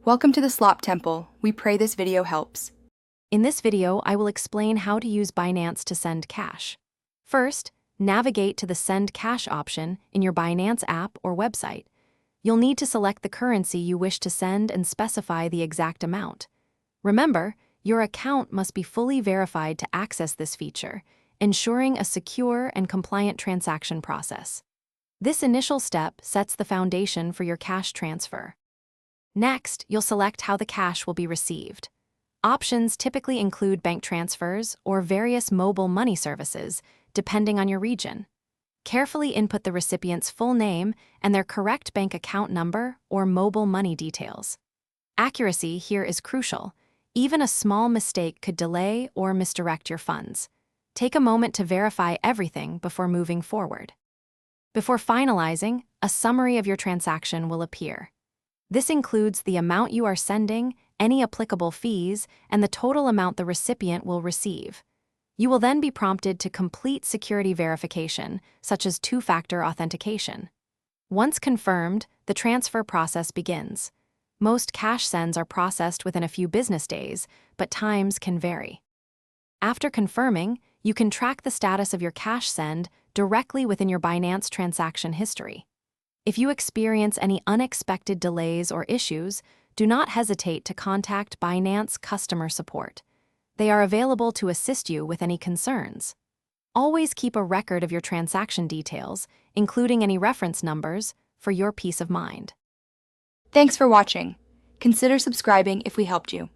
Welcome to the Slop Temple. We pray this video helps. In this video, I will explain how to use Binance to send cash. First, navigate to the Send Cash option in your Binance app or website. You'll need to select the currency you wish to send and specify the exact amount. Remember, your account must be fully verified to access this feature, ensuring a secure and compliant transaction process. This initial step sets the foundation for your cash transfer. Next, you'll select how the cash will be received. Options typically include bank transfers or various mobile money services, depending on your region. Carefully input the recipient's full name and their correct bank account number or mobile money details. Accuracy here is crucial. Even a small mistake could delay or misdirect your funds. Take a moment to verify everything before moving forward. Before finalizing, a summary of your transaction will appear. This includes the amount you are sending, any applicable fees, and the total amount the recipient will receive. You will then be prompted to complete security verification, such as two-factor authentication. Once confirmed, the transfer process begins. Most cash sends are processed within a few business days, but times can vary. After confirming, you can track the status of your cash send directly within your Binance transaction history. If you experience any unexpected delays or issues, do not hesitate to contact Binance customer support. They are available to assist you with any concerns. Always keep a record of your transaction details, including any reference numbers, for your peace of mind. Thanks for watching. Consider subscribing if we helped you.